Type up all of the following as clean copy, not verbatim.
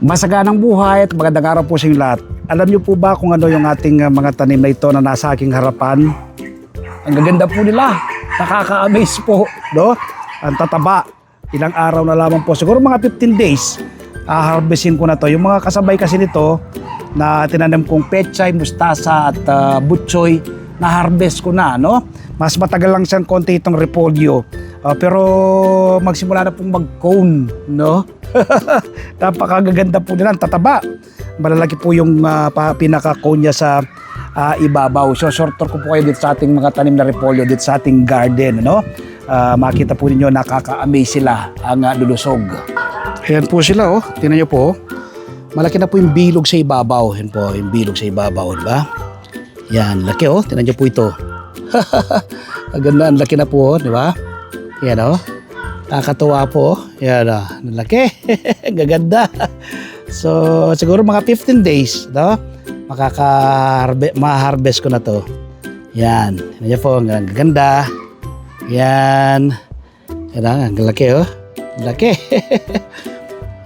Masaganang buhay at magandang araw po sa inyo lahat. Alam niyo po ba kung ano yung ating mga tanim na ito na nasa aking harapan? Ang gaganda po nila. Nakaka-amaze po, no? Ang tataba. Ilang araw na lamang po. Siguro mga 15 days. Harvestin ko na to. Yung mga kasabay kasi nito na tinanim kong pechay, mustasa at butchoy, na-harvest ko na, no? Mas matagal lang siyang konti itong repolyo. Pero magsimula na pong mag-cone, no? Napakagaganda po nila, ang tataba. Malalaki po yung pinaka-cone niya sa ibabaw. So short-tour ko po kayo dito sa ating mga tanim na repolyo, dito sa ating garden, no? Makita po ninyo, nakaka-amaze sila ang lulusog. Ayan po sila, oh. Tingnan nyo po. Malaki na po yung bilog sa ibabaw. Ayan po, yung bilog sa ibabaw, di ba? Yan, laki, oh. Tingnan nyo po ito. Ang ganda, ang laki na po, di ba? Yan, oh. Nakakatuwa po. Yan, oh. Ang laki. Ang gaganda. So, siguro mga 15 days, no? Ma-harvest ko na to. Yan. Tingnan nyo po, ang gaganda. Yan. Yan, ang laki, oh. Ang laki.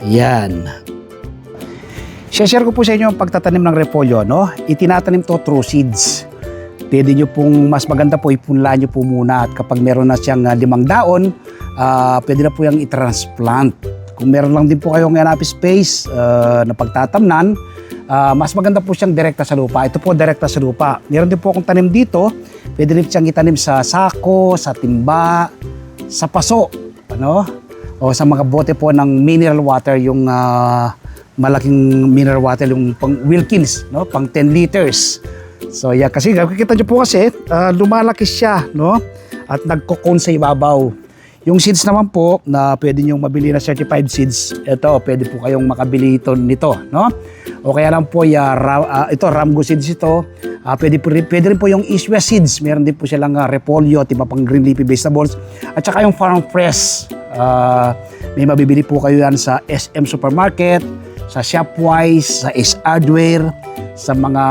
Yan. Share ko po sa inyo ang pagtatanim ng repolyo, no? Itinatanim to through seeds. Pwede nyo pong mas maganda po, ipunla nyo po muna at kapag meron na siyang 5 daon, pwede na po yung i-transplant. Kung meron lang din po kayong enough space na pagtatamnan, mas maganda po siyang direkta sa lupa. Ito po direkta sa lupa. Meron din po akong tanim dito, pwede rin siyang itanim sa sako, sa timba, sa paso, ano? O sa mga bote po ng mineral water, yung malaking mineral water, yung pang Wilkins, no? Pang 10 liters. So yeah, kasi nakikita nyo po kasi lumalaki siya, no? At nagko-cone sa ibabaw. Yung seeds naman po na pwede nyo mabili na certified seeds, ito, pwede po kayong makabili nito, no? O kaya lang po, ito, Ramgo seeds ito. Pwede rin po yung East West seeds. Meron din po silang repolyo at iba pang green leafy vegetables. At saka yung Farm Fresh. May mabibili po kayo yan sa SM Supermarket, sa Shopwise, sa Ace Hardware, sa mga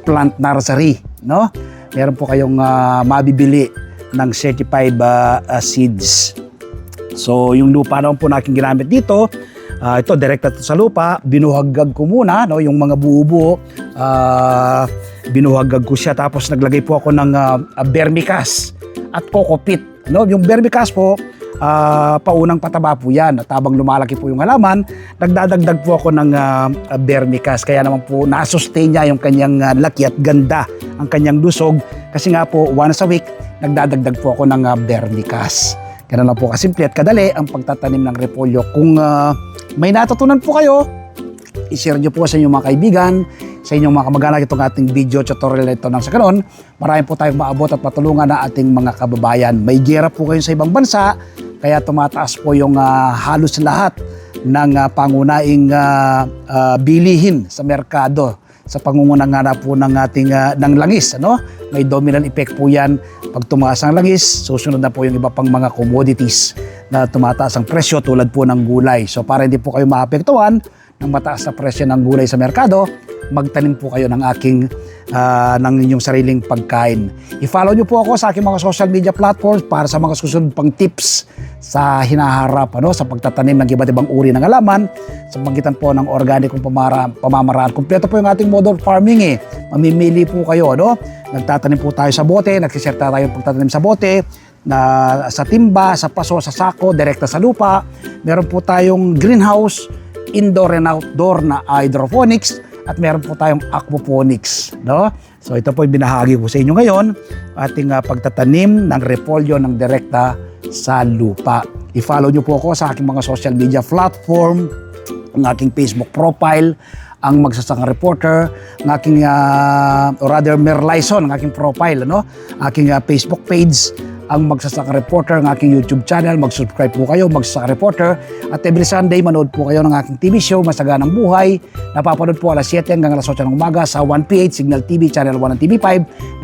plant nursery, no? Meron po kayong mabibili ng certified seeds. So, yung lupa naman po na aking ginamit dito, ito, direkta sa lupa, binuhaggag ko muna, no? Yung mga buo-buo, binuhaggag ko siya. Tapos naglagay po ako ng vermicast at coco peat, no? Yung vermicast po, paunang pataba po yan. At habang lumalaki po yung halaman, nagdadagdag po ako ng vermicast. Kaya naman po nasustain niya yung kanyang laki at ganda, ang kanyang lusog. Kasi nga po, once a week, nagdadagdag po ako ng vermicast. Ganun lang po kasimple at kadali ang pagtatanim ng repolyo. Kung may natutunan po kayo, i-share nyo po sa inyong mga kaibigan, sa inyong mga kamag-anak itong ating video tutorial na ito nang sa kanon. Marami po tayong maabot at matulungan na ating mga kababayan. May gera po kayo sa ibang bansa, kaya tumataas po yung halos lahat ng pangunahing bilihin sa merkado sa pangungunang nga po ng ating ng langis, ano? May dominant effect po yan. Pag tumaas ang langis, susunod na po yung iba pang mga commodities na tumataas ang presyo tulad po ng gulay. So para hindi po kayo maapektuhan ng mataas na presyo ng gulay sa merkado, magtanim po kayo ng ng inyong sariling pagkain. I-follow nyo po ako sa aking mga social media platforms para sa mga susunod pang tips sa hinaharap, ano, sa pagtatanim ng iba't ibang uri ng halaman sa pagitan po ng organikong pamamaraan. Kompleto po yung ating model farming, Mamimili po kayo, no? Nagtatanim po tayo sa bote, nagsishare tayo ng pagtatanim sa bote, na sa timba, sa paso, sa sako, direkta sa lupa. Meron po tayong greenhouse, indoor and outdoor na hydroponics, at meron po tayong aquaponics, no? So ito po yung binahagi ko sa inyo ngayon, ating pagtatanim ng repolyo ng direkta sa lupa. I-follow nyo po ako sa aking mga social media platform, ang aking Facebook profile, ang Magsasaka Reporter, ang aking, or rather Merlison, ang aking profile, no? Aking Facebook page, ang Magsasaka Reporter, ang aking YouTube channel. Mag-subscribe po kayo, Magsasaka Reporter. At every Sunday, manood po kayo ng aking TV show, Masaganang Buhay. Napapanood po alas 7 hanggang alas 8 ng umaga sa 1PH, Signal TV, Channel 1 ng TV5.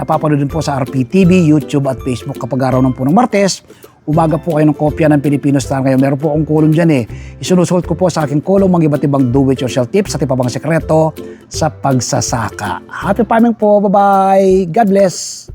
Napapanood din po sa RPTV, YouTube at Facebook kapag araw ng po ng Martes. Umaga po kayo ng kopya ng Pilipino Star ngayon. Meron po akong column dyan, Isinusulat ko po sa aking column ang iba't ibang do-it-yourself tips at iba pang sekreto sa pagsasaka. Happy farming po. Bye-bye. God bless.